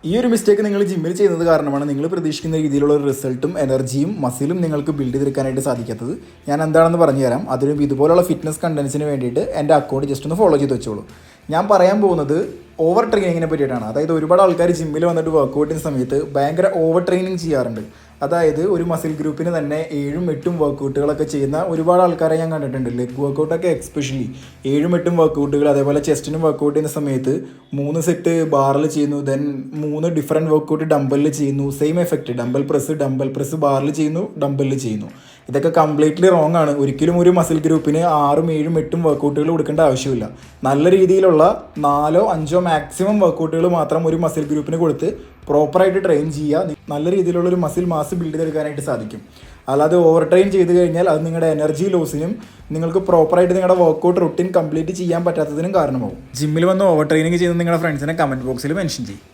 ഈ ഒരു മിസ്റ്റേക്ക് നിങ്ങൾ ജിമ്മിൽ ചെയ്യുന്നത് കാരണമാണ് നിങ്ങൾ പ്രതീക്ഷിക്കുന്ന രീതിയിലുള്ള ഒരു റിസൾട്ടും എനർജിയും മസിലും നിങ്ങൾക്ക് ബിൽഡ് ചെയ്തെടുക്കാനായിട്ട് സാധിക്കാത്തത്. ഞാൻ എന്താണെന്ന് പറഞ്ഞു തരാം. അതിനും ഇതുപോലുള്ള ഫിറ്റ്നസ് കണ്ടൻസിന് വേണ്ടിയിട്ട് എൻ്റെ അക്കൗണ്ട് ജസ്റ്റ് ഒന്ന് ഫോളോ ചെയ്ത് വെച്ചോളൂ. ഞാൻ പറയാൻ പോകുന്നത് ഓവർ ട്രെയിനിങ്ങിനെ പറ്റിയിട്ടാണ്. അതായത് ഒരുപാട് ആൾക്കാർ ജിമ്മിൽ വന്നിട്ട് വർക്കൗട്ടിൻ്റെ സമയത്ത് ഭയങ്കര ഓവർ ട്രെയിനിങ് ചെയ്യാറുണ്ട്. അതായത് ഒരു മസിൽ ഗ്രൂപ്പിന് തന്നെ 7-8 വർക്കൗട്ടുകളൊക്കെ ചെയ്യുന്ന ഒരുപാട് ആൾക്കാരെ ഞാൻ കണ്ടിട്ടുണ്ട്. ലെഗ് വർക്കൗട്ടൊക്കെ എക്സ്പെഷ്യലി 7-8 വർക്കൗട്ടുകൾ. അതേപോലെ ചെസ്റ്റിനും വർക്കൗട്ട് ചെയ്യുന്ന സമയത്ത് 3 സെറ്റ് ബാറിൽ ചെയ്യുന്നു, ദെൻ 3 ഡിഫറെൻറ്റ് വർക്കൗട്ട് ഡംബലിൽ ചെയ്യുന്നു. സെയിം എഫക്റ്റ് ഡംബൽ പ്രസ് ബാറിൽ ചെയ്യുന്നു, ഡംബലിൽ ചെയ്യുന്നു. ഇതൊക്കെ കംപ്ലീറ്റ്ലി റോങ് ആണ്. ഒരിക്കലും ഒരു മസിൽ ഗ്രൂപ്പിന് 6-7-8 വർക്കൗട്ടുകൾ കൊടുക്കേണ്ട ആവശ്യമില്ല. നല്ല രീതിയിലുള്ള 4-5 മാക്സിമം വർക്കൗട്ടുകൾ മാത്രം ഒരു മസിൽ ഗ്രൂപ്പിന് കൊടുത്ത് പ്രോപ്പറായിട്ട് ട്രെയിൻ ചെയ്യുക. നല്ല രീതിയിലുള്ള ഒരു മസിൽ മാസ് ബിൽഡ് ചെയ്തെടുക്കാനായിട്ട് സാധിക്കും. അല്ലാതെ ഓവർ ട്രെയിൻ ചെയ്ത് കഴിഞ്ഞാൽ അത് നിങ്ങളുടെ എനർജി ലോസിനും നിങ്ങൾക്ക് പ്രോപ്പറായിട്ട് നിങ്ങളുടെ വർക്കൗട്ട് റൂട്ടീൻ കംപ്ലീറ്റ് ചെയ്യാൻ പറ്റാത്തതിനും കാരണമാവും. ജിമ്മിൽ വന്ന് ഓവർ ട്രെയിനിങ് ചെയ്യുന്ന നിങ്ങളുടെ ഫ്രണ്ട്സിനെ കമൻറ്റ് ബോക്സിൽ മെൻഷൻ ചെയ്യും.